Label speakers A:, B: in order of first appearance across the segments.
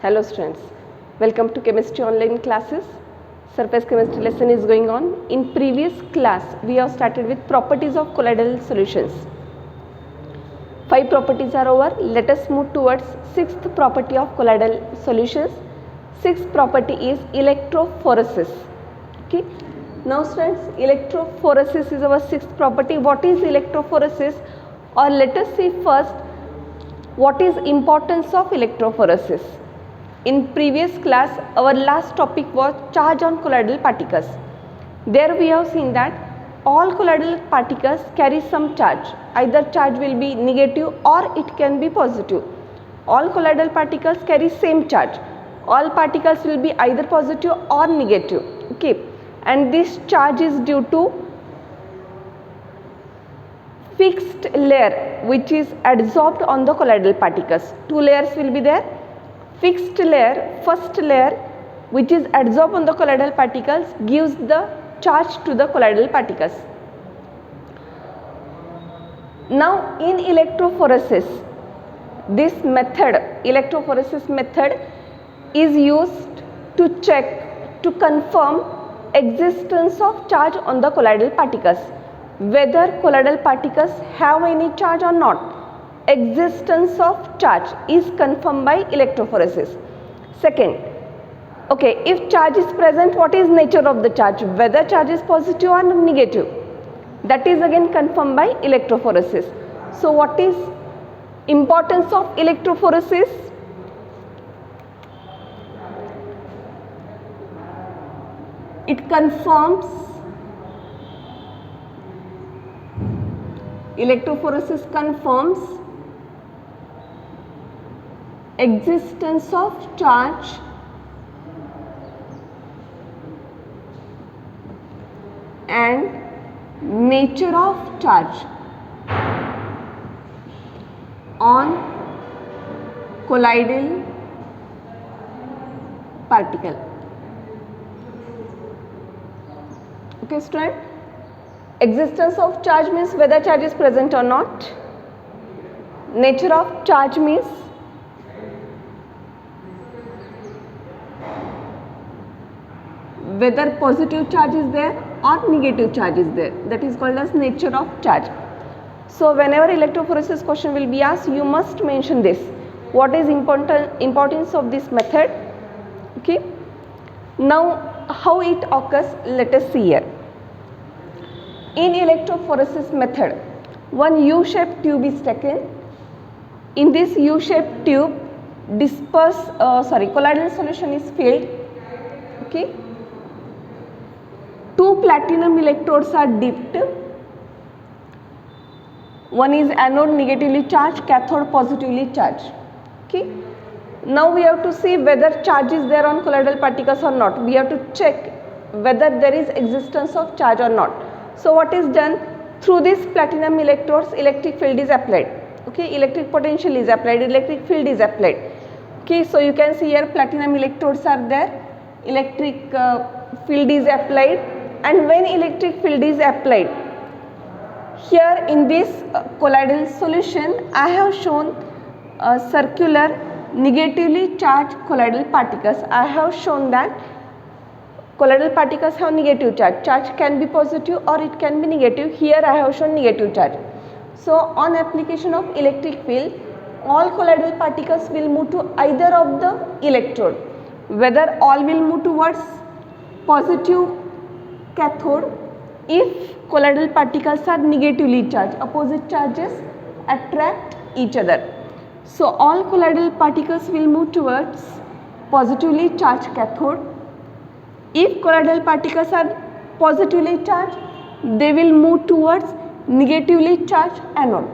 A: Hello students, welcome to chemistry online classes. Surface chemistry lesson is going on. In previous class we have started with properties of colloidal solutions. 5 properties are over. Let us move towards 6th property of colloidal solutions. 6th property is electrophoresis. Okay. Now students, electrophoresis is our 6th property. What is electrophoresis? Or let us see first what is importance of electrophoresis. In previous class, our last topic was charge on colloidal particles. There we have seen that all colloidal particles carry some charge. Either charge will be negative or it can be positive. All colloidal particles carry same charge. All particles will be either positive or negative. Okay, and this charge is due to fixed layer which is adsorbed on the colloidal particles. Two layers will be there. Fixed layer, first layer which is adsorbed on the colloidal particles gives the charge to the colloidal particles. Now in electrophoresis, this method, electrophoresis method is used to check, to confirm existence of charge on the colloidal particles. Whether colloidal particles have any charge or not, existence of charge is confirmed by electrophoresis. Second, okay, if charge is present, what is nature of the charge? Whether charge is positive or negative, that is again confirmed by electrophoresis. So what is importance of electrophoresis? It confirms, electrophoresis confirms existence of charge and nature of charge on colloidal particle. Okay student, existence of charge means whether charge is present or not. Nature of charge means whether positive charge is there or negative charge is there. That is called as nature of charge. So whenever electrophoresis question will be asked, you must mention this. What is importance of this method? Okay. Now how it occurs, let us see here. In electrophoresis method, one U-shaped tube is taken. In this U-shaped tube, colloidal solution is filled. Okay. 2 platinum electrodes are dipped. One is anode negatively charged, cathode positively charged. Okay. Now we have to see whether charge is there on colloidal particles or not. We have to check whether there is existence of charge or not. So what is done? Through these platinum electrodes, electric field is applied. Okay, electric potential is applied, electric field is applied. Okay, so you can see here platinum electrodes are there, electric field is applied, and when electric field is applied, here in this colloidal solution I have shown circular negatively charged colloidal particles. I have shown that colloidal particles have negative charge. Charge can be positive or it can be negative. Here I have shown negative charge. So on application of electric field, all colloidal particles will move to either of the electrode. Whether all will move towards positive cathode if colloidal particles are negatively charged. Opposite charges attract each other. So all colloidal particles will move towards positively charged cathode. If colloidal particles are positively charged, they will move towards negatively charged anode.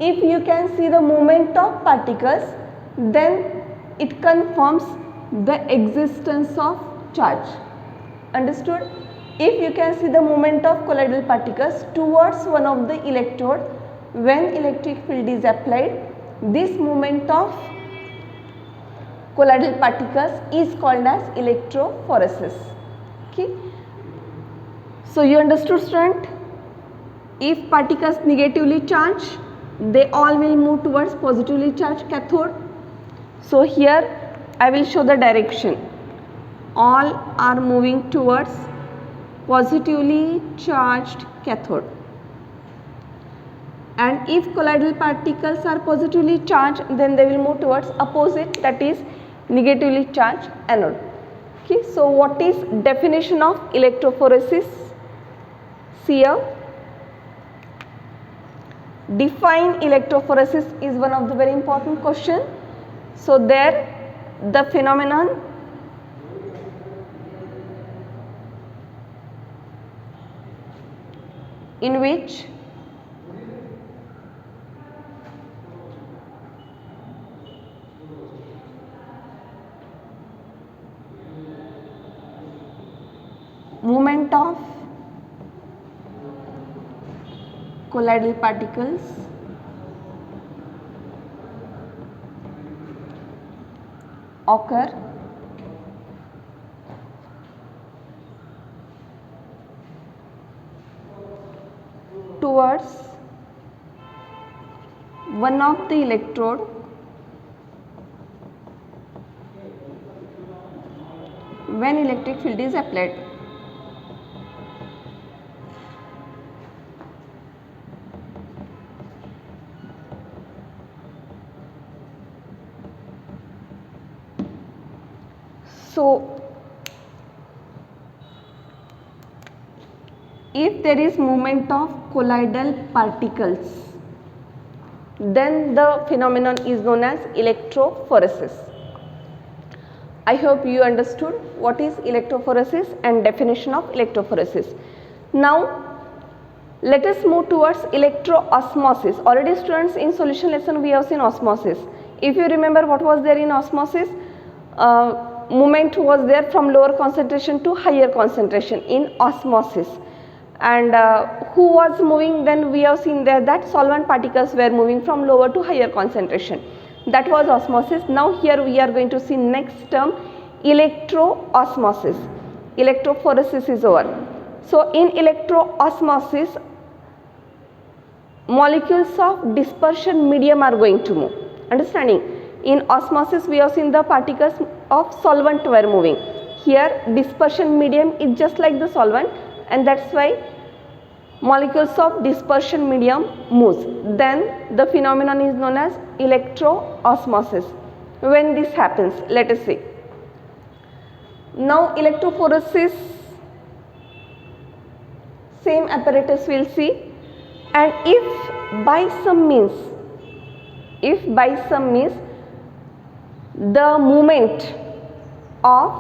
A: If you can see the movement of particles, then it confirms the existence of charge. Understood? If you can see the movement of colloidal particles towards one of the electrode when electric field is applied, this movement of colloidal particles is called as electrophoresis. Okay. So you understood student? If particles negatively charged, they all will move towards positively charged cathode. So here I will show the direction. All are moving towards positively charged cathode. And if colloidal particles are positively charged, then they will move towards opposite, that is negatively charged anode. Okay, so what is definition of electrophoresis? See here, define electrophoresis is one of the very important question. So there the phenomenon in which movement of colloidal particles occur towards one of the electrode when electric field is applied. So if there is movement of colloidal particles, then the phenomenon is known as electrophoresis. I hope you understood what is electrophoresis and definition of electrophoresis. Now let us move towards electroosmosis. Already students, in solution lesson we have seen osmosis. If you remember what was there in osmosis, movement was there from lower concentration to higher concentration in osmosis. And who was moving, then we have seen there that solvent particles were moving from lower to higher concentration. That was osmosis. Now here we are going to see next term, electroosmosis. Electrophoresis is over. So in electroosmosis, molecules of dispersion medium are going to move. Understanding? In osmosis we have seen the particles of solvent were moving. Here dispersion medium is just like the solvent, and that's why molecules of dispersion medium moves. Then the phenomenon is known as electroosmosis. When this happens, let us see. Now electrophoresis, same apparatus we will see, and if by some means the movement of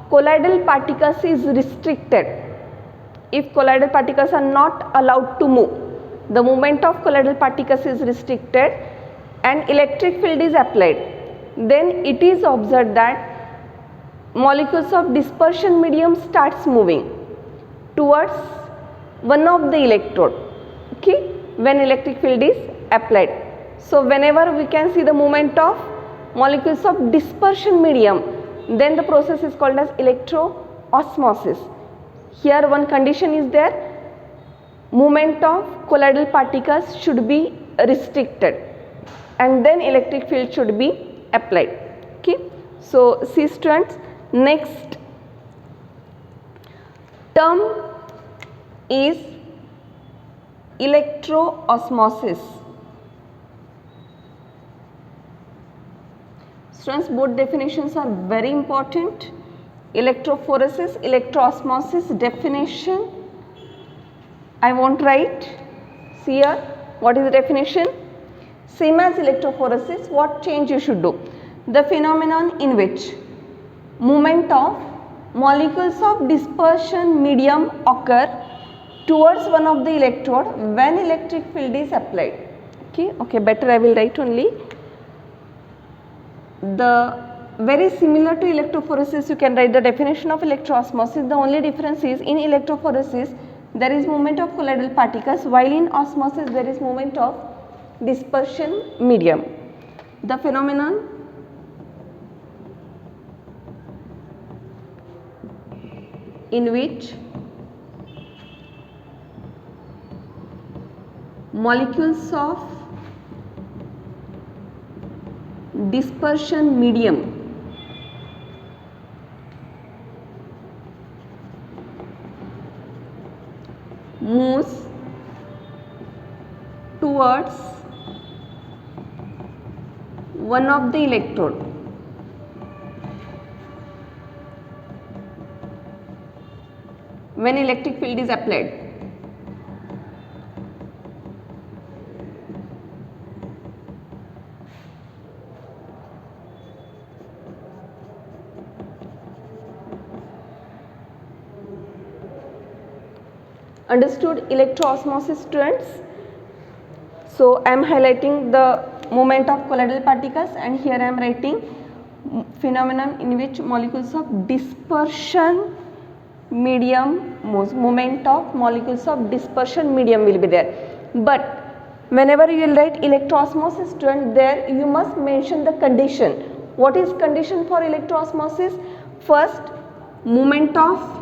A: colloidal particles is restricted, if colloidal particles are not allowed to move, the movement of colloidal particles is restricted and electric field is applied, then it is observed that molecules of dispersion medium starts moving towards one of the electrode, okay, when electric field is applied. So whenever we can see the movement of molecules of dispersion medium, then the process is called as electroosmosis. Here one condition is there, movement of colloidal particles should be restricted and then electric field should be applied. Okay. So see students, next term is electroosmosis. Students, both definitions are very important. Electrophoresis, electroosmosis definition I won't write. See here, what is the definition? Same as electrophoresis, what change you should do? The phenomenon in which movement of molecules of dispersion medium occur towards one of the electrode when electric field is applied. Okay, better I will write only. The very similar to electrophoresis, you can write the definition of electroosmosis. The only difference is in electrophoresis there is movement of colloidal particles, while in osmosis there is movement of dispersion medium. The phenomenon in which molecules of dispersion medium moves towards one of the electrode. When electric field is applied. Understood electroosmosis, students? So I am highlighting the movement of colloidal particles, and here I am writing phenomenon in which molecules of dispersion medium moves. Movement of molecules of dispersion medium will be there. But whenever you will write electroosmosis, student, there you must mention the condition. What is condition for electroosmosis? First, movement of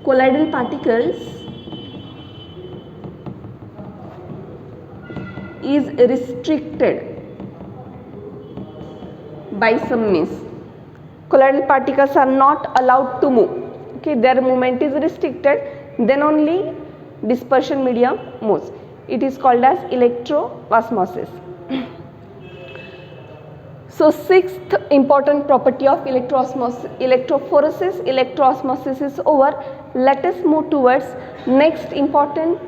A: colloidal particles is restricted by some means. Colloidal particles are not allowed to move. Okay, their movement is restricted, then only dispersion medium moves. It is called as electroosmosis. So sixth important property of electrophoresis, electroosmosis is over. Let us move towards next important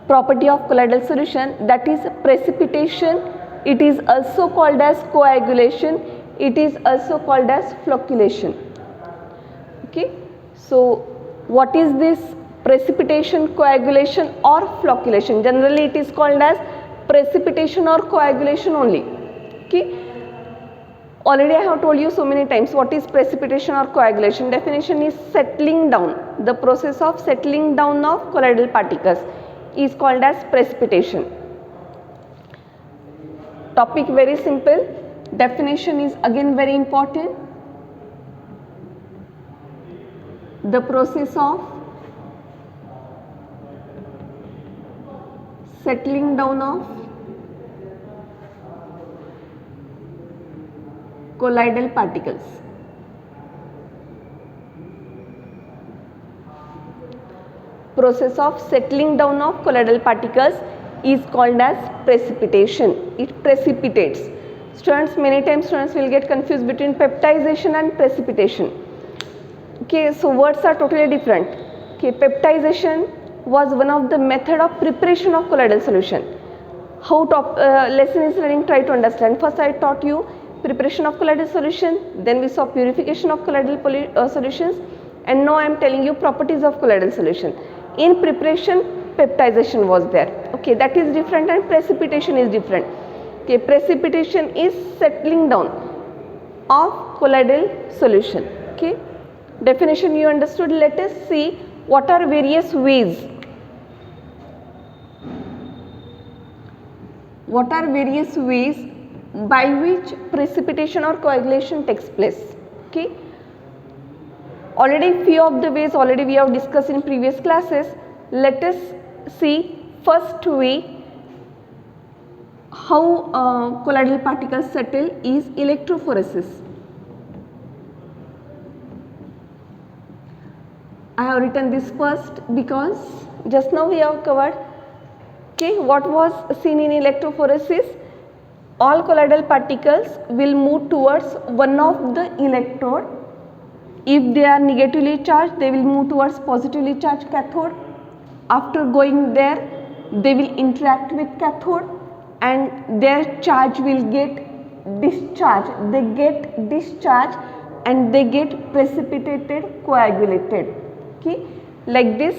A: property of colloidal solution, that is precipitation. It is also called as coagulation. It is also called as flocculation. Okay, so what is this precipitation, coagulation or flocculation? Generally it is called as precipitation or coagulation only. Okay, already I have told you so many times what is precipitation or coagulation. Definition is settling down. The process of settling down of colloidal particles is called as precipitation. Topic very simple. Definition is again very important. The process of settling down of colloidal particles. Process of settling down of colloidal particles is called as precipitation. It precipitates. Students, many times students will get confused between peptization and precipitation. Okay, so words are totally different. Okay, peptization was one of the method of preparation of colloidal solution. How lesson is running, try to understand. First I taught you preparation of colloidal solution, then we saw purification of colloidal solutions, and now I am telling you properties of colloidal solution. In preparation, peptization was there. Okay, that is different, and precipitation is different. Okay, precipitation is settling down of colloidal solution. Okay, definition you understood. Let us see what are various ways. What are various ways by which precipitation or coagulation takes place? Okay, already few of the ways already we have discussed in previous classes. Let us see first way how colloidal particles settle is electrophoresis. I have written this first because just now we have covered. Okay, what was seen in electrophoresis? All colloidal particles will move towards one of the electrode. If they are negatively charged, they will move towards positively charged cathode. After going there, they will interact with cathode and their charge will get discharged. They get discharged and they get precipitated, coagulated. Okay, like this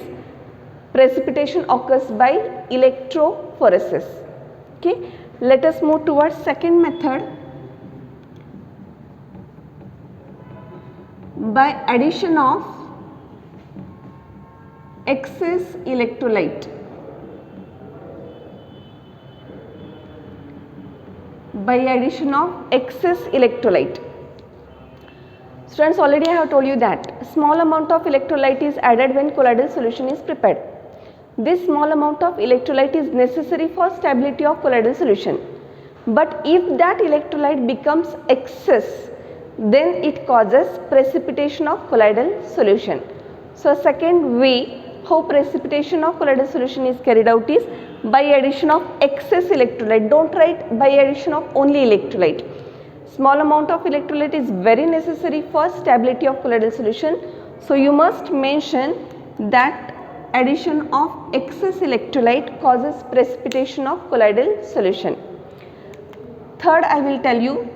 A: precipitation occurs by electrophoresis. Okay, let us move towards second method. By addition of excess electrolyte. By addition of excess electrolyte. Students, already I have told you that small amount of electrolyte is added when colloidal solution is prepared. This small amount of electrolyte is necessary for stability of colloidal solution. But if that electrolyte becomes excess, then it causes precipitation of colloidal solution. So second way how precipitation of colloidal solution is carried out is by addition of excess electrolyte. Don't write by addition of only electrolyte. Small amount of electrolyte is very necessary for stability of colloidal solution. So you must mention that addition of excess electrolyte causes precipitation of colloidal solution. Third, I will tell you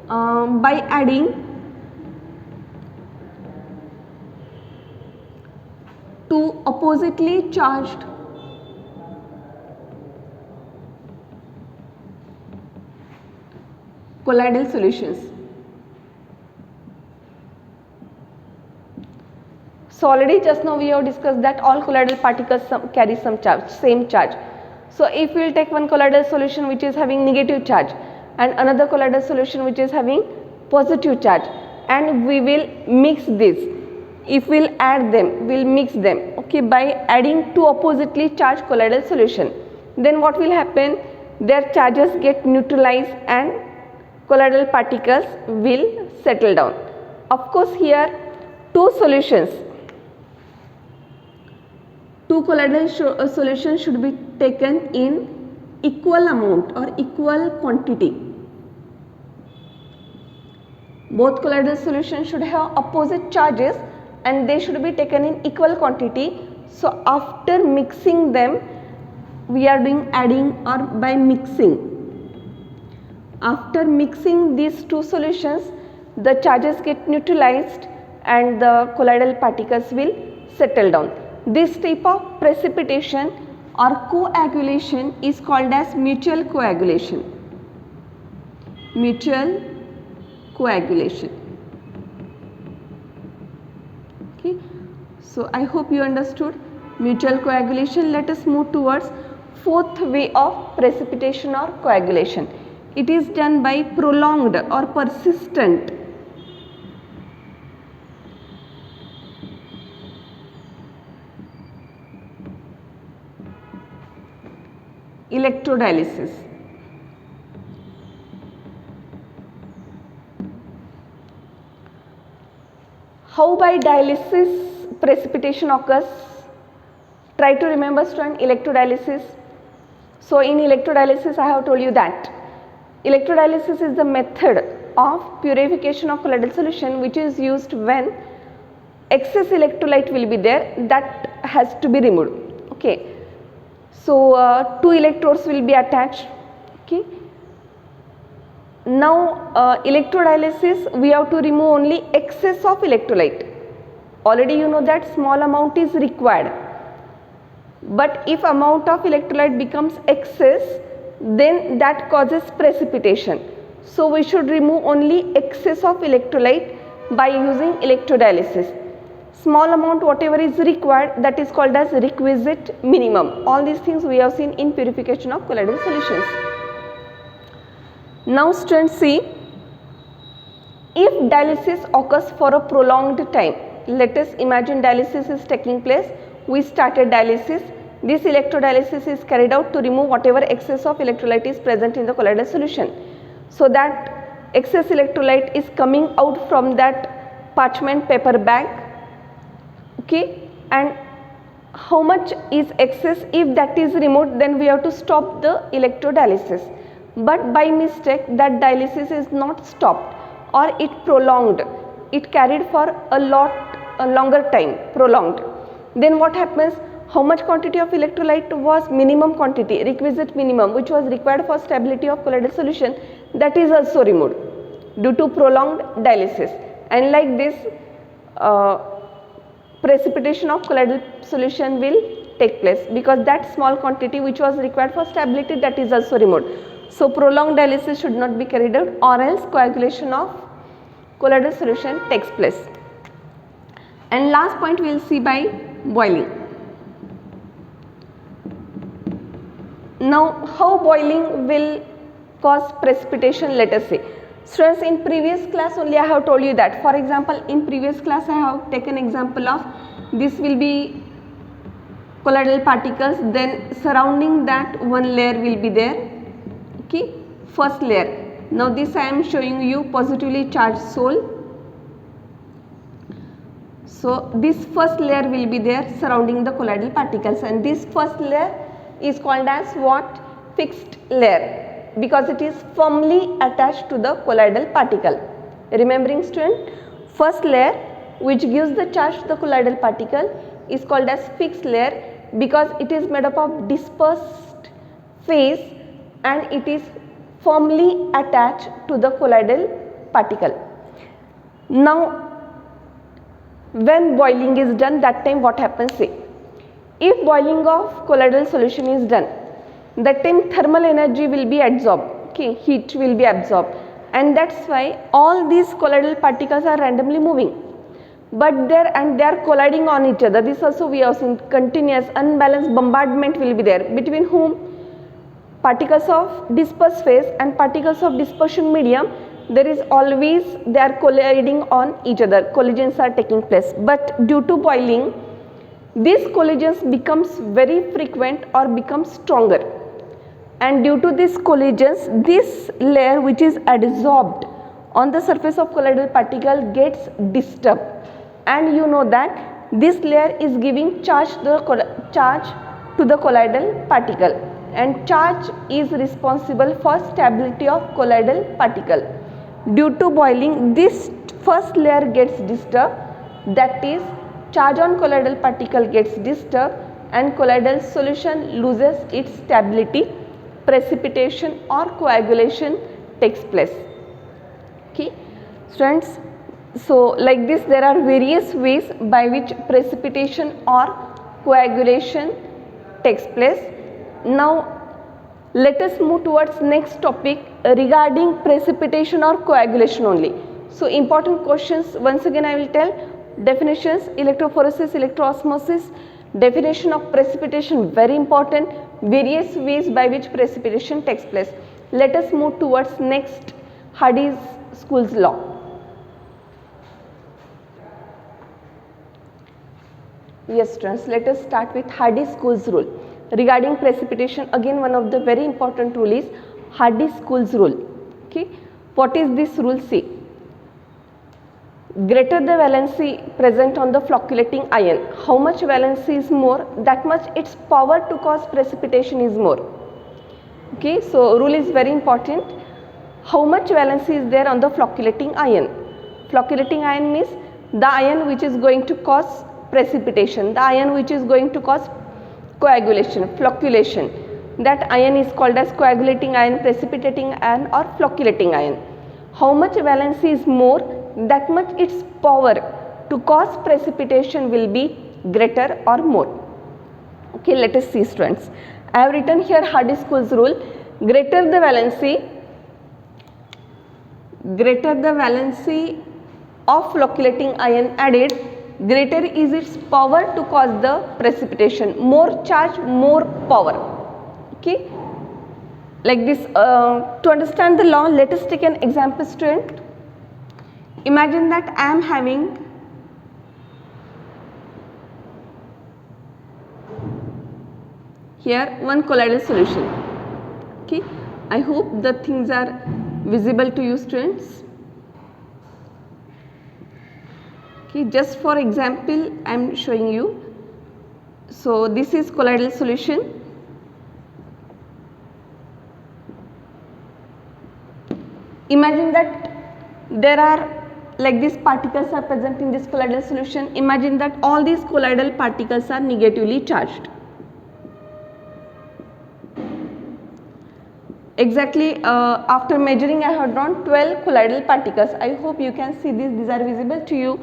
A: by adding two oppositely charged colloidal solutions. So already just now we have discussed that all colloidal particles carry some charge, same charge. So if we will take one colloidal solution which is having negative charge and another colloidal solution which is having positive charge, and we will mix this. If we will add them, we will mix them, okay, by adding two oppositely charged colloidal solution. Then what will happen? Their charges get neutralized and colloidal particles will settle down. Of course, here two colloidal solutions should be taken in equal amount or equal quantity. Both colloidal solutions should have opposite charges and they should be taken in equal quantity. So after mixing them, we are doing adding or by mixing. After mixing these two solutions, the charges get neutralized and the colloidal particles will settle down. This type of precipitation or coagulation is called as mutual coagulation. Mutual coagulation. Okay. So I hope you understood mutual coagulation. Let us move towards fourth way of precipitation or coagulation. It is done by prolonged or persistent electrodialysis. How by dialysis precipitation occurs? Try to remember, student, electrodialysis. So in electrodialysis I have told you that electrodialysis is the method of purification of colloidal solution which is used when excess electrolyte will be there, that has to be removed. Okay. So two electrodes will be attached. Okay. Now electrodialysis we have to remove only excess of electrolyte. Already you know that small amount is required. But if amount of electrolyte becomes excess, then that causes precipitation. So we should remove only excess of electrolyte by using electrodialysis. Small amount whatever is required, that is called as requisite minimum. All these things we have seen in purification of colloidal solutions. Now students, see, if dialysis occurs for a prolonged time, let us imagine dialysis is taking place, we started dialysis, this electrodialysis is carried out to remove whatever excess of electrolyte is present in the colloidal solution. So that excess electrolyte is coming out from that parchment paper bag, okay, and how much is excess? If that is removed, then we have to stop the electrodialysis. But by mistake that dialysis is not stopped or it prolonged, it carried for a longer time, prolonged. Then what happens? How much quantity of electrolyte was minimum quantity, requisite minimum, which was required for stability of colloidal solution, that is also removed due to prolonged dialysis. And like this precipitation of colloidal solution will take place because that small quantity which was required for stability, that is also removed. So prolonged dialysis should not be carried out or else coagulation of colloidal solution takes place. And last point we will see by boiling. Now how boiling will cause precipitation, let us see. Students, in previous class only I have told you that. For example, in previous class I have taken example of this will be colloidal particles, then surrounding that one layer will be there, okay, first layer. Now this I am showing you positively charged soul. So this first layer will be there surrounding the colloidal particles, and this first layer is called as what? Fixed layer, because it is firmly attached to the colloidal particle. Remembering student, first layer which gives the charge to the colloidal particle is called as fixed layer, because it is made up of dispersed phase and it is firmly attached to the colloidal particle. Now when boiling is done, that time what happens? See, if boiling of colloidal solution is done, that time thermal energy will be absorbed, okay, heat will be absorbed, and that's why all these colloidal particles are randomly moving, but they are colliding on each other. This also we have seen, continuous unbalanced bombardment will be there between whom? Particles of dispersed phase and particles of dispersion medium. There is always, they are colliding on each other, collisions are taking place, but due to boiling these collisions becomes very frequent or becomes stronger, and due to these collisions this layer which is adsorbed on the surface of colloidal particle gets disturbed, and you know that this layer is giving charge to the colloidal particle, and charge is responsible for stability of colloidal particle. Due to boiling this first layer gets disturbed, that is charge on colloidal particle gets disturbed and colloidal solution loses its stability, precipitation or coagulation takes place. Okay students, so like this there are various ways by which precipitation or coagulation takes place. Now let us move towards next topic regarding precipitation or coagulation only. So important questions, once again I will tell: definitions, electrophoresis, electroosmosis, definition of precipitation very important, various ways by which precipitation takes place. Let us move towards next, Hardy-School's law. Yes students, let us start with Hardy-School's rule. Regarding precipitation, again one of the very important rule is Hardy-School's rule. Okay, what is this rule? See, greater the valency present on the flocculating ion, how much valency is more, that much its power to cause precipitation is more. Okay, so rule is very important. How much valency is there on the flocculating ion? Flocculating ion means the ion which is going to cause precipitation, the ion which is going to cause coagulation, flocculation. That ion is called as coagulating ion, precipitating ion or flocculating ion. How much valency is more, that much its power to cause precipitation will be greater or more. Okay, let us see students. I have written here Hardy-School's rule: greater the valency of flocculating ion added, greater is its power to cause the precipitation. More charge, more power. Okay, like this. To understand the law, let us take an example student. Imagine that I am having here one colloidal solution. Okay, I hope the things are visible to you students. Okay, just for example I am showing you. So this is colloidal solution. Imagine that there are like these particles are present in this colloidal solution. Imagine that all these colloidal particles are negatively charged. Exactly after measuring I have drawn 12 colloidal particles. I hope you can see this, these are visible to you.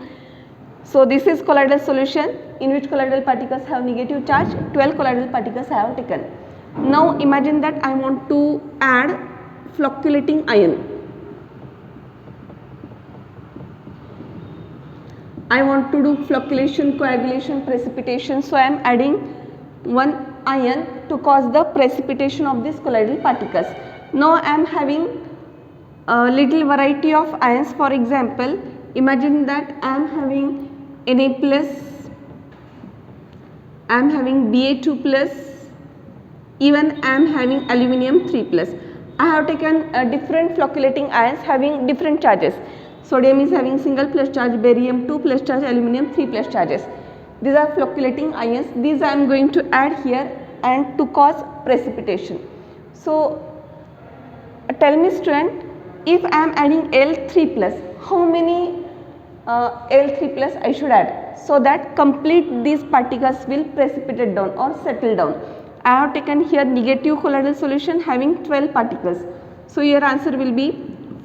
A: So this is colloidal solution in which colloidal particles have negative charge, 12 colloidal particles I have taken. Now imagine that I want to add flocculating ion. I want to do flocculation, coagulation, precipitation, so I am adding one ion to cause the precipitation of these colloidal particles. Now I am having a little variety of ions. For example, imagine that I am having Na plus, I am having Ba2 plus, even I am having aluminium 3 plus. I have taken different flocculating ions having different charges. Sodium is having single plus charge, barium 2 plus charge, aluminum 3 plus charges. These are flocculating ions. These I am going to add here and to cause precipitation. So tell me student, if I am adding L3 plus, how many L3 plus I should add so that complete these particles will precipitate down or settle down. I have taken here negative colloidal solution having 12 particles. So your answer will be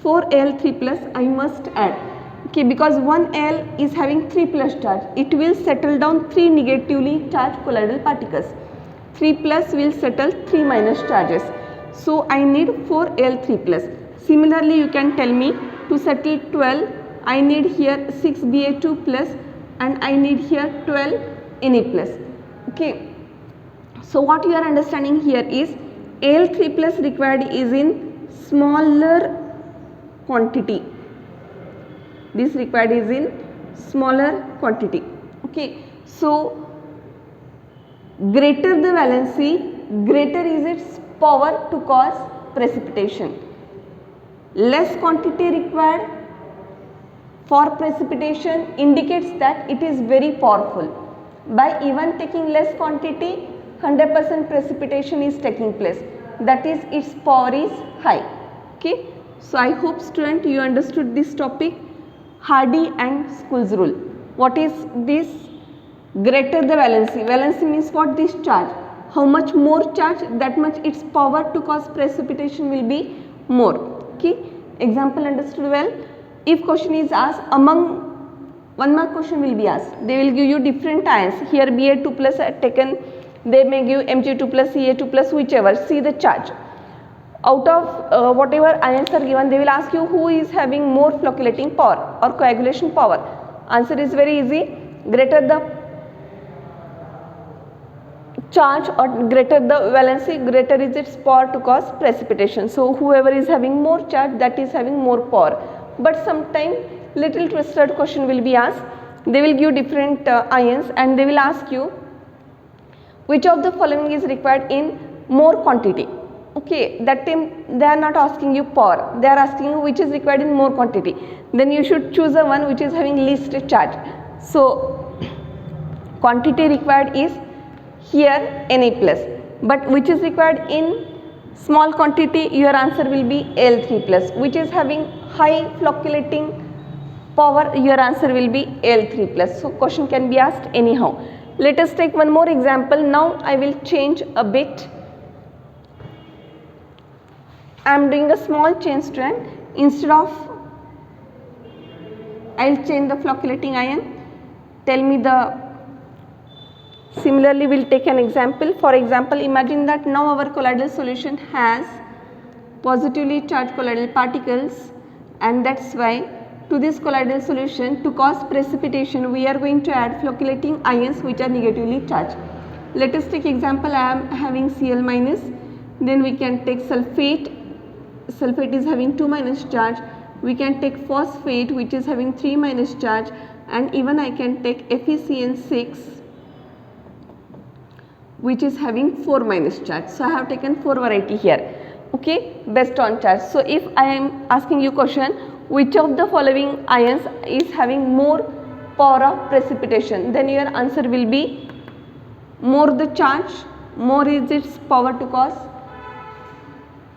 A: 4L3 plus I must add. Okay, because 1L is having 3 plus charge, it will settle down 3 negatively charged colloidal particles. 3 plus will settle 3 minus charges. So I need 4L3 plus. Similarly, you can tell me to settle 12, I need here 6Ba2 plus and I need here 12 Na plus. Okay. So what you are understanding here is Al3 plus required is in smaller quantity. This required is in smaller quantity. Okay. So greater the valency, greater is its power to cause precipitation. Less quantity required for precipitation indicates that it is very powerful. By even taking less quantity, 100% precipitation is taking place. That is, its power is high. Okay. So I hope student you understood this topic. Hardy and School's rule. What is this? Greater the valency. Valency means what? This charge. How much more charge, that much its power to cause precipitation will be more. Okay. Example understood well. If question is asked, among 1 mark question will be asked. They will give you different ions. Here Ba2 plus are taken. They may give Mg2 plus, Ca2 plus, whichever. See the charge. Out of whatever ions are given, they will ask you who is having more flocculating power or coagulation power. Answer is very easy. Greater the charge or greater the valency, greater is its power to cause precipitation. So whoever is having more charge, that is having more power. But sometime little twisted question will be asked. They will give different ions and they will ask you which of the following is required in more quantity. Okay, that time they are not asking you power, they are asking you which is required in more quantity. Then you should choose the one which is having least charge. So quantity required is here Na plus, but which is required in small quantity, your answer will be L3 plus. Which is having high flocculating power, your answer will be L3 plus. So question can be asked anyhow. Let us take one more example. Now I will change a bit. I am doing a small change student. Instead of, I will change the flocculating ion. Tell me the, similarly we will take an example. For example, imagine that now our colloidal solution has positively charged colloidal particles, and that's why to this colloidal solution, to cause precipitation, we are going to add flocculating ions which are negatively charged. Let us take example. I am having Cl minus, then we can take sulfate. Sulfate is having 2 minus charge. We can take phosphate which is having 3 minus charge, and even I can take FeCN6 which is having 4 minus charge. So I have taken 4 variety here. Okay, based on charge. So if I am asking you question, which of the following ions is having more power of precipitation, then your answer will be more the charge, more is its power to cause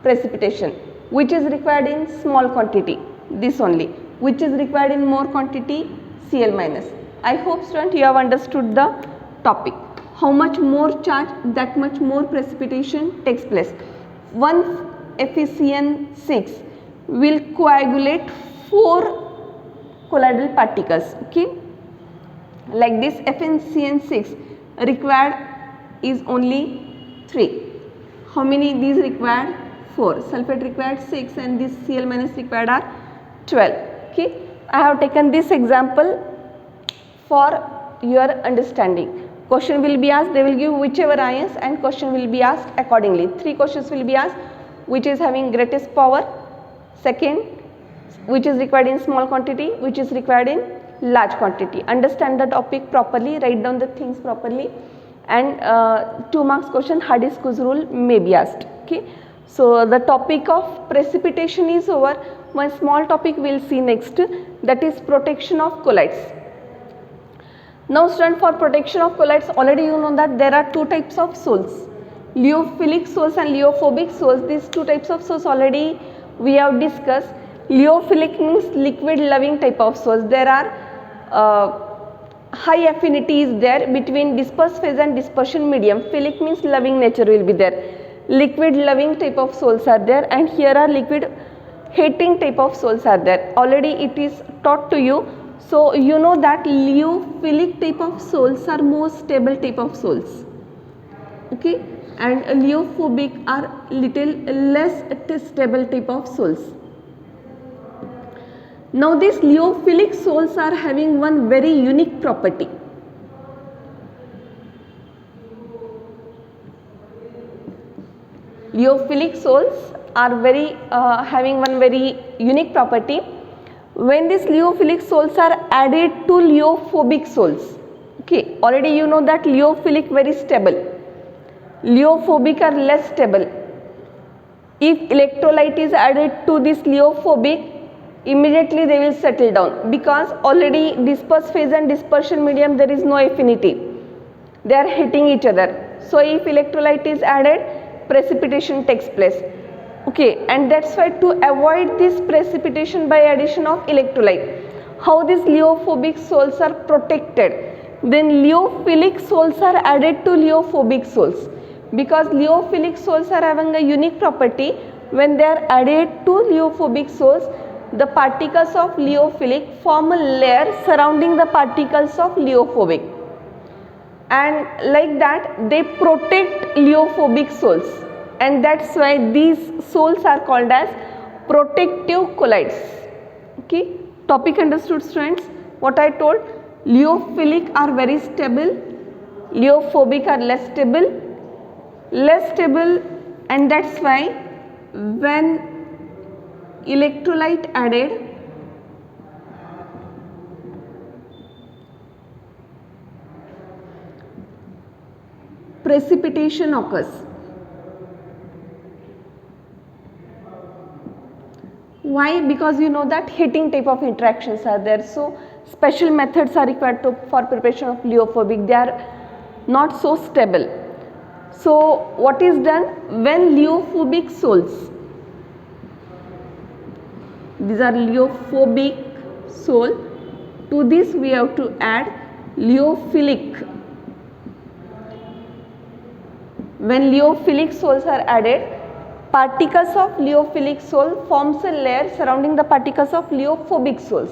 A: precipitation. Which is required in small quantity, this only. Which is required in more quantity, Cl minus. I hope student you have understood the topic. How much more charge, that much more precipitation takes place. One FeCN6 will coagulate 4 colloidal particles. Okay, like this FeCN6 required is only 3. How many these required? 4. Sulfate required 6 and this Cl minus required are 12. Okay, I have taken this example for your understanding. Question will be asked, they will give whichever ions, and question will be asked accordingly. 3 questions will be asked. Which is having greatest power, second which is required in small quantity, which is required in large quantity. Understand the topic properly, write down the things properly, and 2 marks question Hardy-School's rule may be asked. Okay, So the topic of precipitation is over. One small topic we will see next, that is protection of colloids. Now student, for protection of colloids, already you know that there are two types of soils, lyophilic soils and lyophobic soils. These two types of soils already we have discussed. Lyophilic means liquid loving type of soils. There are high affinity is there between disperse phase and dispersion medium. Philic means loving nature will be there. Liquid loving type of soils are there, and here are liquid hating type of soils are there. Already it is taught to you. So you know that lyophilic type of soils are more stable type of soils, okay, and lyophobic are little less stable type of soils. Now these lyophilic soils are having one very unique property. Lyophilic soils are having one very unique property. When these lyophilic soils are added to lyophobic soils, okay, already you know that lyophilic very stable, lyophobic are less stable. If electrolyte is added to this lyophobic, immediately they will settle down, because already disperse phase and dispersion medium there is no affinity, they are hitting each other. So if electrolyte is added, precipitation takes place, okay, and that's why to avoid this precipitation by addition of electrolyte, how these lyophobic soils are protected, then lyophilic soils are added to lyophobic soils, because lyophilic soils are having a unique property. When they are added to lyophobic soils, the particles of lyophilic form a layer surrounding the particles of lyophobic, and like that they protect lyophobic soils, and that's why these soils are called as protective colloids. Okay, topic understood students? What I told, lyophilic are very stable, lyophobic are less stable, and that's why when electrolyte added, precipitation occurs. Why? Because you know that heating type of interactions are there, so special methods are required for preparation of lyophobic. They are not so stable. So what is done when lyophobic soils, these are lyophobic soil, to this we have to add lyophilic. When lyophilic soils are added, particles of lyophilic soil forms a layer surrounding the particles of lyophobic soils,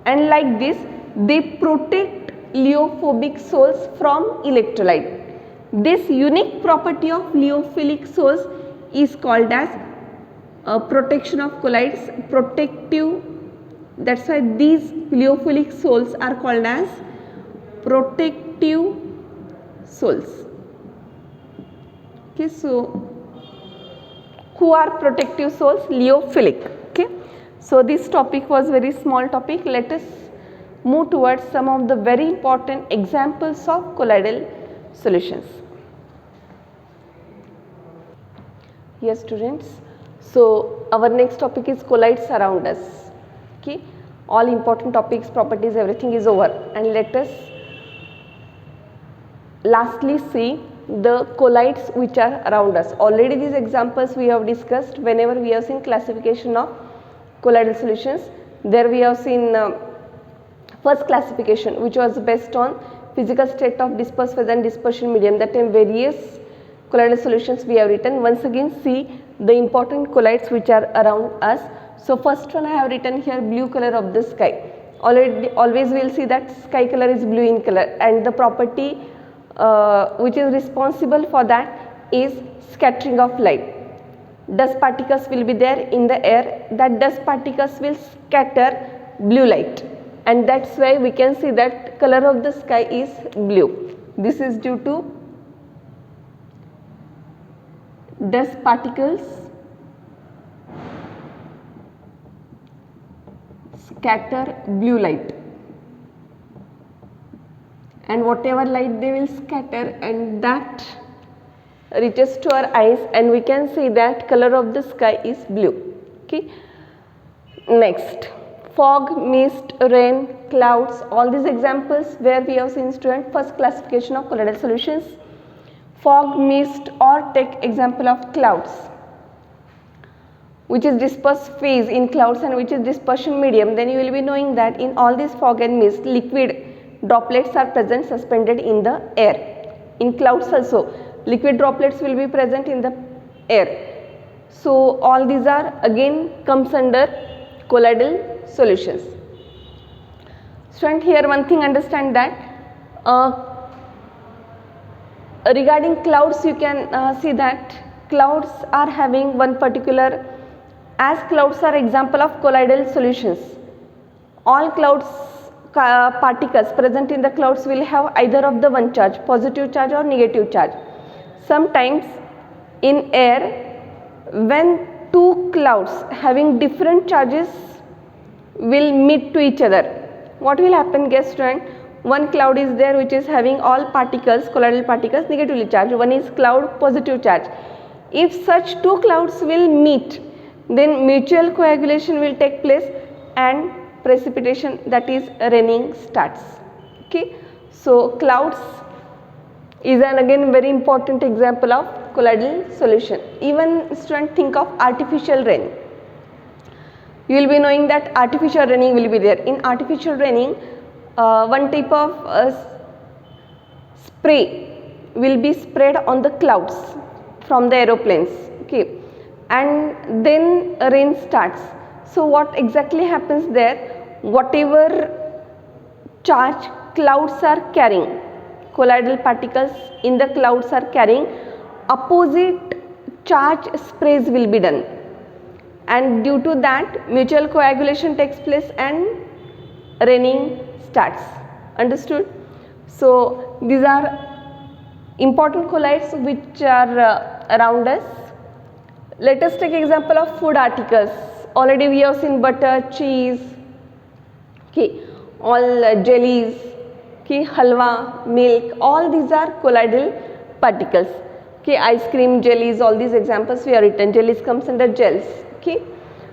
A: and like this they protect lyophobic soils from electrolyte. This unique property of lyophilic soils is called as protection of colloids, protective. That's why these lyophilic soils are called as protective soils. Okay, so who are protective soils? Lyophilic. Okay, so this topic was very small topic. Let us move towards some of the very important examples of colloidal solutions. Yes students, so our next topic is colloids around us. Okay, all important topics, properties, everything is over, and let us lastly see the colloids which are around us. Already these examples we have discussed whenever we have seen classification of colloidal solutions. There we have seen first classification, which was based on physical state of disperse phase and dispersion medium. That time various colloidal solutions we have written. Once again see the important colloids which are around us. So first one I have written here, blue color of the sky. Always we will see that sky color is blue in color, and the property which is responsible for that is scattering of light. Dust particles will be there in the air, that dust particles will scatter blue light, and that's why we can see that color of the sky is blue. This is due to dust particles scatter blue light, and whatever light they will scatter, and that reaches to our eyes and we can see that color of the sky is blue. Okay. Next, fog, mist, rain, clouds, all these examples where we have seen student first classification of colloidal solutions. Fog, mist, or take example of clouds, which is dispersed phase in clouds and which is dispersion medium, then you will be knowing that in all these fog and mist, liquid droplets are present suspended in the air. In clouds also, liquid droplets will be present in the air. So all these are again comes under colloidal solutions. Student, here one thing understand that regarding clouds you can see that clouds are having one particular, as clouds are example of colloidal solutions, all clouds particles present in the clouds will have either of the one charge, positive charge or negative charge. Sometimes in air, when two clouds having different charges will meet to each other, what will happen, guess student? One cloud is there which is having all particles, colloidal particles negatively charged, one is cloud positive charge. If such two clouds will meet, then mutual coagulation will take place and precipitation, that is raining, starts. Okay. So clouds is an again very important example of colloidal solution. Even student, think of artificial rain. You will be knowing that artificial raining will be there. In artificial raining, one type of spray will be sprayed on the clouds from the aeroplanes. Okay. And then rain starts. So what exactly happens there? Whatever charge clouds are carrying, colloidal particles in the clouds are carrying, opposite charge sprays will be done, and due to that mutual coagulation takes place and raining starts. Understood? So these are important colloids which are around us. Let us take example of food articles. Already we have seen butter, cheese, okay, all jellies, okay, halwa, milk, all these are colloidal particles. Okay, ice cream, jellies, all these examples we have written. Jellies comes under gels. Okay,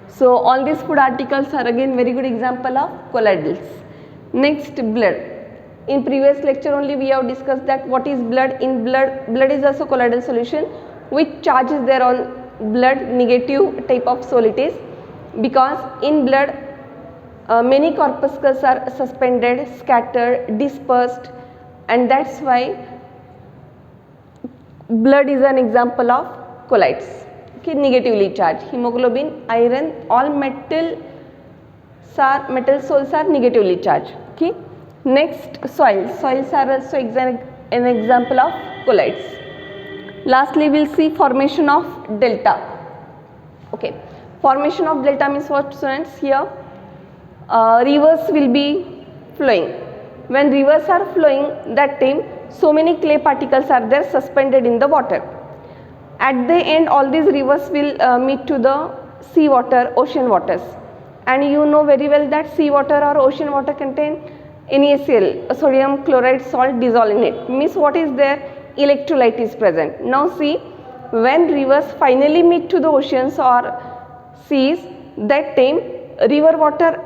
A: so all these food articles are again very good example of colloidals. Next, blood. In previous lecture only we have discussed that what is blood. In blood is also colloidal solution. Which charge is there on blood? Negative type of solid is, because in blood many corpuscles are suspended, scattered, dispersed, and that's why blood is an example of colloids. Okay, negatively charged. Hemoglobin, iron, all metal salts are negatively charged. Okay. Next, soils. Soils are also an example of colloids. Lastly, we will see formation of delta. Okay, formation of delta means what, students? Here rivers will be flowing. When rivers are flowing, that time so many clay particles are there suspended in the water. At the end, all these rivers will meet to the sea water, ocean waters, and you know very well that sea water or ocean water contain NaCl, sodium chloride salt dissolved in it. Means what is there? Electrolyte is present. Now see, when rivers finally meet to the oceans or seas, that time river water,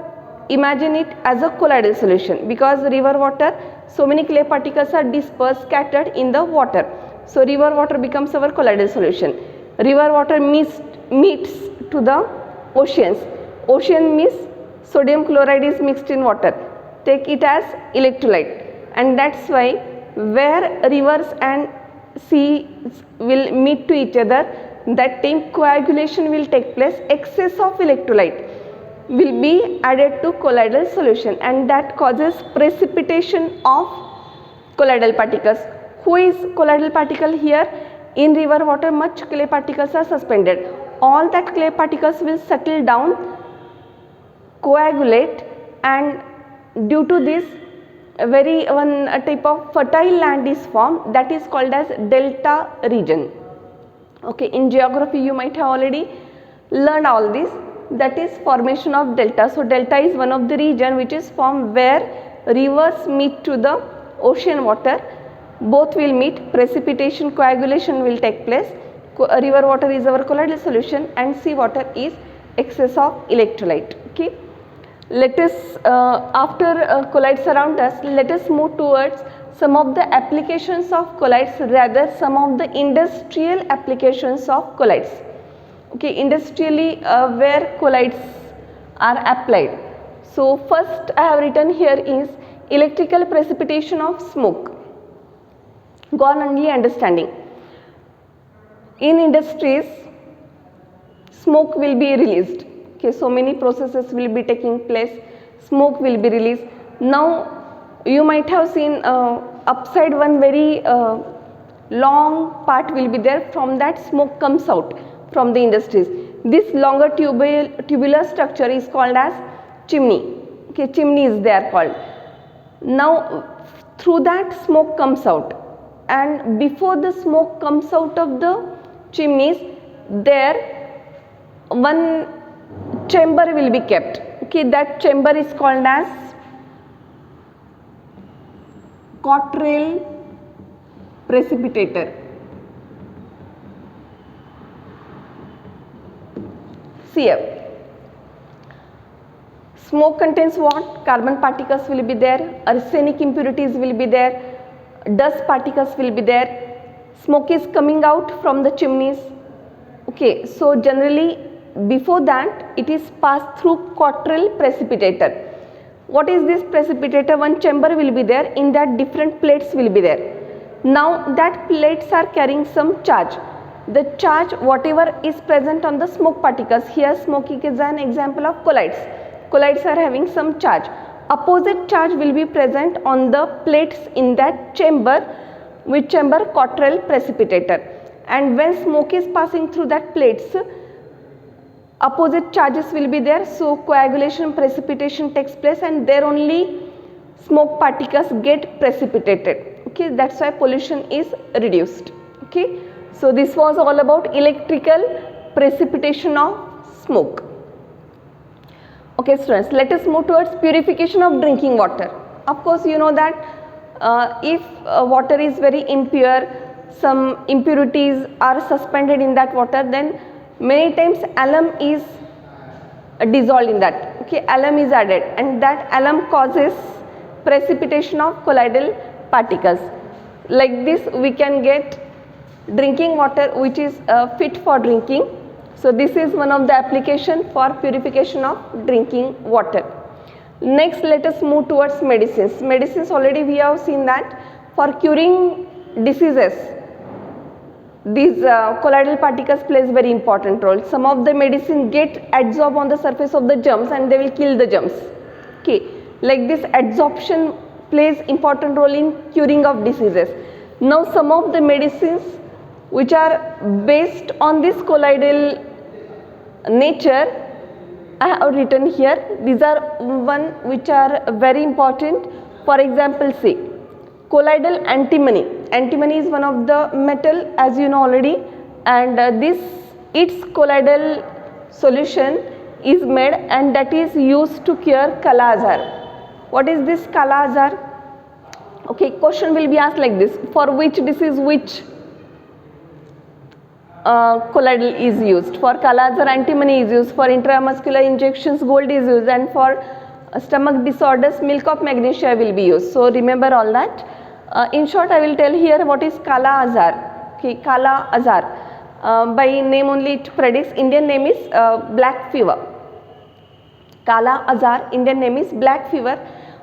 A: imagine it as a colloidal solution, because river water, so many clay particles are dispersed, scattered in the water. So river water becomes our colloidal solution. River water meets to the oceans. Ocean means sodium chloride is mixed in water. Take it as electrolyte, and that's why where rivers and seas will meet to each other, that time coagulation will take place. Excess of electrolyte will be added to colloidal solution, and that causes precipitation of colloidal particles. Who is colloidal particle here? In river water much clay particles are suspended. All that clay particles will settle down, coagulate, and due to this one type of fertile land is formed, that is called as delta region. Okay, in geography you might have already learned all this, that is formation of delta. So delta is one of the region which is formed where rivers meet to the ocean water. both will meet, precipitation, coagulation will take place. River water is our colloidal solution and sea water is excess of electrolyte. Okay. Let us after colloids around us, let us move towards some of the applications of colloids, rather some of the industrial applications of colloids. Okay, industrially where colloids are applied. So first I have written here is electrical precipitation of smoke. Go on only understanding. In industries, smoke will be released. Okay, so many processes will be taking place, smoke will be released. Now you might have seen upside one very long part will be there, from that smoke comes out from the industries. This longer tubular structure is called as chimney. Okay, chimneys they are called. Now through that smoke comes out, and before the smoke comes out of the chimneys, there one chamber will be kept. Okay, that chamber is called as Cottrell precipitator. CF. Smoke contains what? Carbon particles will be there, arsenic impurities will be there, dust particles will be there. Smoke is coming out from the chimneys. Okay, so generally before that it is passed through Cottrell precipitator. What is this precipitator? One chamber will be there, in that different plates will be there. Now that plates are carrying some charge. The charge whatever is present on the smoke particles, here smoke is an example of colloids. Colloids are having some charge. Opposite charge will be present on the plates in that chamber. Which chamber? Cottrell precipitator. And when smoke is passing through that plates, opposite charges will be there, so coagulation, precipitation takes place, and there only smoke particles get precipitated. Okay, that's why pollution is reduced. Okay, so this was all about electrical precipitation of smoke. Okay students, let us move towards purification of drinking water. Of course you know that if water is very impure, some impurities are suspended in that water, then many times alum is dissolved in that. Okay, alum is added, and that alum causes precipitation of colloidal particles. Like this we can get drinking water which is fit for drinking. So this is one of the application for purification of drinking water. Next let us move towards medicines. Medicines, already we have seen that for curing diseases, these colloidal particles plays very important role. Some of the medicine get adsorbed on the surface of the germs and they will kill the germs. Okay, like this adsorption plays important role in curing of diseases. Now some of the medicines which are based on this colloidal nature, I have written here. These are one which are very important. For example, say colloidal antimony. Antimony is one of the metal, as you know already, and its colloidal solution is made, and that is used to cure Kala Azar. What is this Kala Azar? Okay, question will be asked like this: for which disease which colloidal is used? For Kala Azar, antimony is used. For intramuscular injections, gold is used, and for stomach disorders, milk of magnesia will be used. So remember all that. In short, I will tell here what is Kala Azar. Okay, Kala Azar. By name only it predicts. Indian name is black fever. Kala Azar, Indian name is black fever.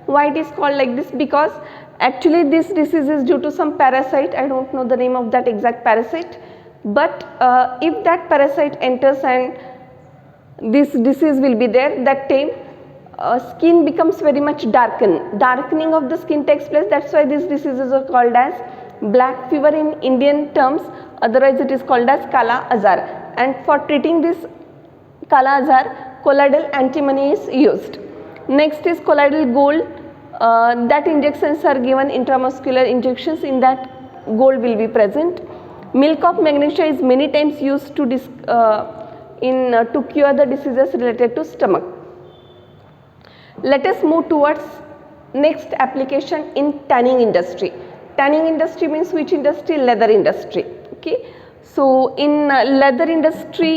A: Why it is called like this? Because actually this disease is due to some parasite. I don't know the name of that exact parasite. But if that parasite enters and this disease will be there, that time skin becomes very much darkened. Darkening of the skin takes place. That's why these diseases are called as black fever in Indian terms. Otherwise it is called as Kala Azar. And for treating this Kala Azar, colloidal antimony is used. Next is colloidal gold. That injections are given, intramuscular injections, in that gold will be present. Milk of magnesia is many times used to to cure the diseases related to stomach. Let us move towards next application in tanning industry. tanning industry means which industry? Leather industry. Okay, so in leather industry,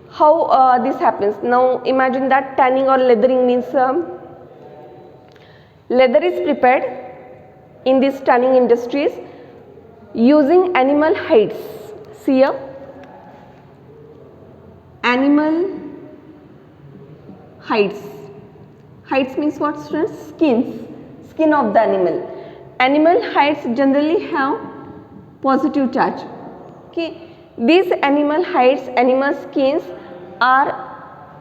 A: how this happens? Now imagine that tanning or leathering means leather is prepared in these tanning industries using animal hides. See here, animal hides. Hides means what, students? Skins. Skin of the animal. Animal hides generally have positive charge. Okay, these animal hides, animal skins are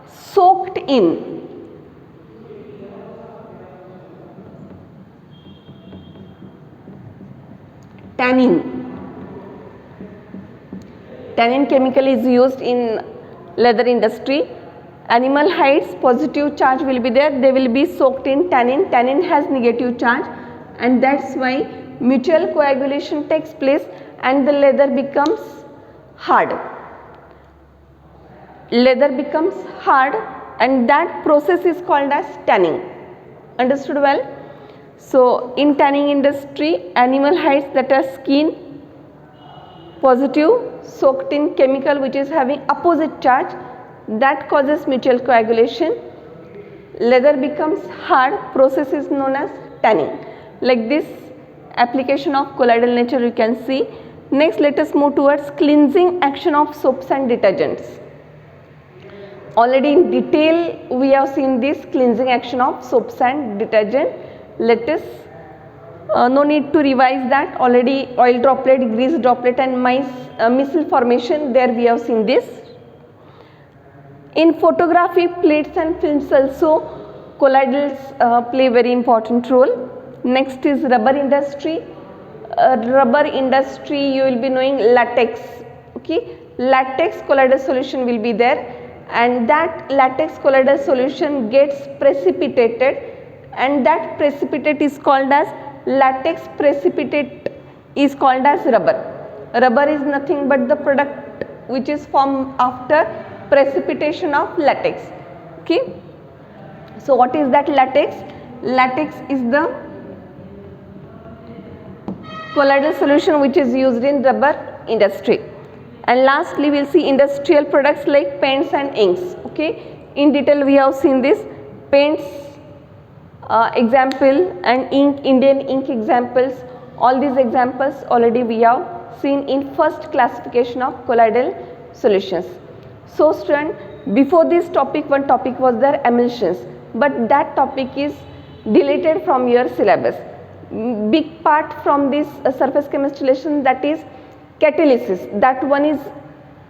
A: soaked in tannin. Tannin chemical is used in leather industry. Animal hides, positive charge will be there, they will be soaked in tannin. Tannin has negative charge, and that's why mutual coagulation takes place and the leather becomes hard. Leather becomes hard, and that process is called as tanning. Understood well? So in tanning industry, animal hides, that are skin, positive, soaked in chemical which is having opposite charge, that causes mutual coagulation. Leather becomes hard, process is known as tanning. Like this application of colloidal nature you can see. Next, let us move towards cleansing action of soaps and detergents. Already in detail we have seen this cleansing action of soaps and detergent. Let us no need to revise that. Already oil droplet, grease droplet and missile formation, there we have seen this. In photography, plates and films also colloidals play very important role. Next is rubber industry. Rubber industry, you will be knowing latex. Okay, latex colloidal solution will be there, and that latex colloidal solution gets precipitated, and that precipitate is called as latex precipitate, is called as rubber. Rubber is nothing but the product which is formed after precipitation of latex. Okay, so what is that latex? Latex is the colloidal solution which is used in rubber industry. And lastly, we will see industrial products like paints and inks. Okay, in detail we have seen this. Paints example and ink, Indian ink examples. All these examples already we have seen in first classification of colloidal solutions. So student, before this topic, one topic was there, emulsions, but that topic is deleted from your syllabus. Big part from this surface chemistry lesson, that is catalysis, that one is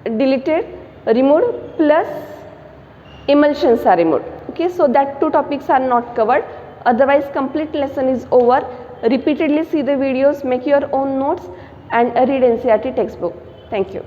A: deleted, removed, plus emulsions are removed. Okay, so that two topics are not covered. Otherwise complete lesson is over. Repeatedly see the videos, make your own notes and read NCERT textbook. Thank you.